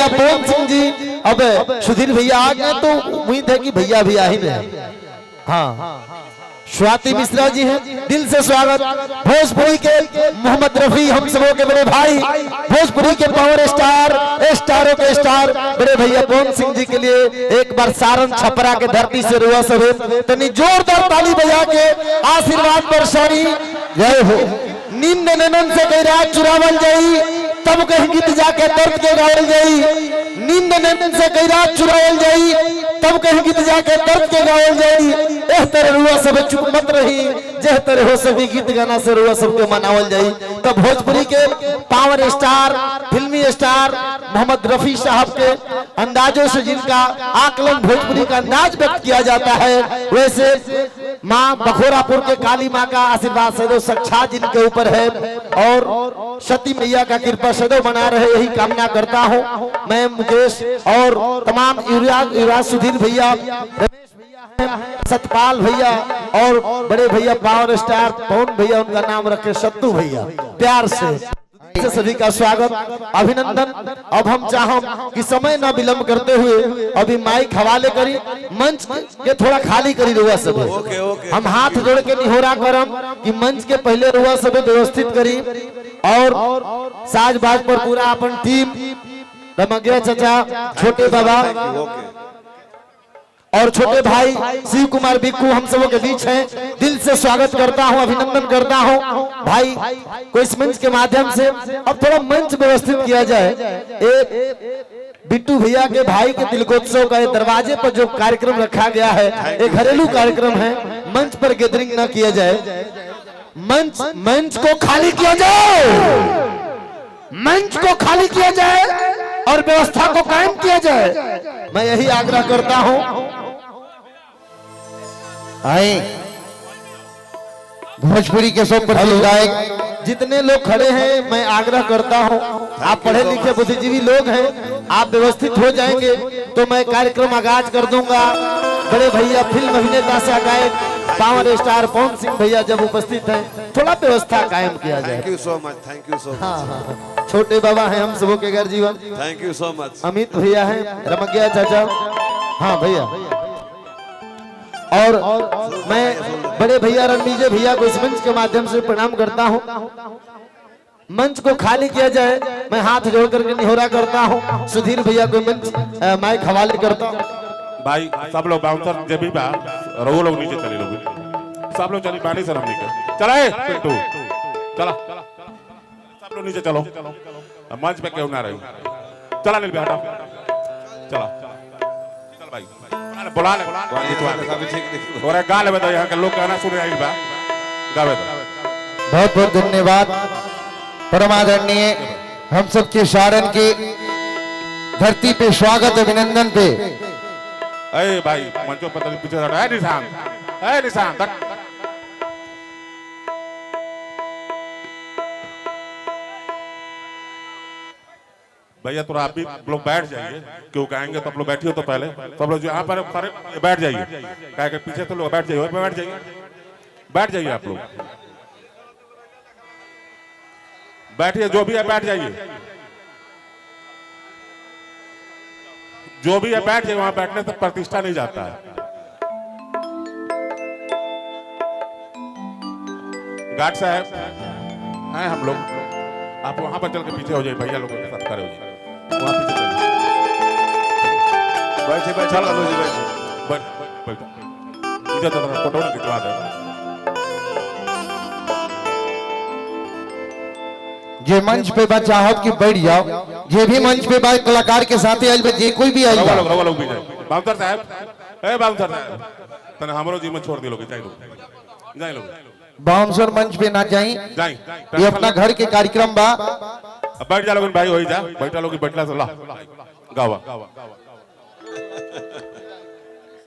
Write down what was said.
पवन सिंह जी। अब सुधीर भैया आ गए तो उम्मीद है कि भैया भी आ ही गए। हाँ, स्वाति मिश्रा जी हैं, दिल से स्वागत। भोजपुरी के मोहम्मद रफी, हम सबों के बड़े भाई, भोजपुरी के पावर स्टार, स्टारों के स्टार बड़े भैया पवन सिंह जी के लिए एक बार सारण छपरा के धरती से रुआ सभी तनी जोरदार ताली बजा के आशीर्वाद बरसाई। जय हो। नींद नैनन से कई रात चुरावल जाई, तब कहीं गीत जाके दर्द के गावल जाई। नींद नैनन से कई रात चुरावल जाई, तब कहीं गीत जाके दर्द के गावल जाई। एह तरह रुआ सब चुप मत रही, जह तरह हो सभी गीत गाना से रुआ सबके मनावल जाई। तब भोजपुरी के पावर स्टार, फिल्मी स्टार मोहम्मद रफी साहब के अंदाजों से जिनका आकलन भोजपुरी का अंदाज व्यक्त किया जाता है, वैसे माँ बखोरापुर के काली माँ का आशीर्वाद सदैव साक्षात जिनके ऊपर है और सती मैया का कृपा सदैव बना रहे, यही कामना करता हूँ। मैं मुकेश और तमाम युवराज सुधीर भैया, रमेश भैया हैं, सतपाल भैया और बड़े भैया पावर स्टार पवन भैया, उनका नाम रखे सत्तू भैया, प्यार से सभी का स्वागत, अभिनंदन। अब हम चाहो कि समय न विलंब करते हुए अभी माइक हवाले करी, मंच के थोड़ा खाली करी रुआ सब। हम हाथ जोड़ के निहोरा करम कि मंच के पहले रुआ सब व्यवस्थित करी और साज बाज पर पूरा अपन टीम, रमगिया चाचा, छोटे बाबा और छोटे भाई शिव कुमार बिक्कू हम सबों के बीच हैं। दिल से स्वागत करता हूं, अभिनंदन करता हूं भाई को इस मंच के माध्यम से। अब थोड़ा मंच व्यवस्थित किया जाए। एक बिट्टू भैया के भाई के तिलकोत्सव का दरवाजे पर जो कार्यक्रम रखा गया है, एक घरेलू कार्यक्रम है, मंच पर गैदरिंग न किया जाए। मंच को खाली किया जाए, मंच को खाली किया जाए और व्यवस्था को कायम किया जाए, मैं यही आग्रह करता हूं। आए भोजपुरी के सब प्रसिद्ध गायक जितने लोग खड़े हैं, मैं आग्रह करता हूं, आप पढ़े लिखे बुद्धिजीवी लोग हैं, आप व्यवस्थित हो जाएंगे तो मैं कार्यक्रम आगाज कर दूंगा। बड़े भैया फिल्म अभिनेता से गायक पावर स्टार पवन सिंह भैया जब उपस्थित हैं, थोड़ा व्यवस्था कायम किया जाए। Thank you so much, thank you so much. हाँ, छोटे बाबा हैं हम सबों के घर जीवन, thank you so much. Amit भैया हैं, रमगिया चाचा, हाँ भैया, और मैं बड़े भैया रणविजय भैया को इस मंच के माध्यम से प्रणाम करता हूं। मंच को खाली किया जाए, मैं हाथ जोड़ करके निहोरा करता हूं। सुधीर भैया को मंच माइक हवाले करता हूं। भाई सब लोग बाउंसर जब भी रहो लोग नीचे चले लोग, सब लोग चली पानी से हम नीचे चलाए पिंटू, चला सब लोग नीचे चलो, मंच पे क्यों ना रहे, चला नील बेटा, चला चल भाई बुला ले, और गा ले तो यहाँ के लोग गाना सुन रहे हैं, गावे तो। बहुत बहुत धन्यवाद परम आदरणीय हम सबके सारण की धरती पे स्वागत अभिनंदन पे। अरे भाई मंचों पर पीछे हटा, निशान भैया थोड़ा आप भी लोग बैठ जाइए, क्यों कहेंगे तो आप लोग बैठिए, तो पहले सब लोग जो यहाँ पर बैठ जाइए, कहे के पीछे तो लोग बैठ जाइए, बैठ जाइए आप लोग, बैठिए, जो भी है बैठ जाइए, जो भी है बैठ जाइए, वहां बैठने से प्रतिष्ठा नहीं जाता है। गार्ड साहब हैं हम लोग, आप वहां पर चल के पीछे हो जाइए, भैया लोगों के साथ खड़े हो जाइए, वहां पीछे चलिए, बैठे फोटो ना खिंचवा दे। जे मंच पे बा चाहत कि बैठ जाओ, जे भी मंच पे बा कलाकार के साथ आइल बा, जे कोई भी आइल बा, रवा लोग भी जाए। बाउंसर साहब, ए बाउंसर साहब, तने हमरो जी में छोड़ दी लोग, जाए लोग, बाउंसर मंच पे ना जाई, ये अपना घर के कार्यक्रम बा। बैठ जा लोग भाई, हो ही जा, बैठा लोग बैठला से ला गावा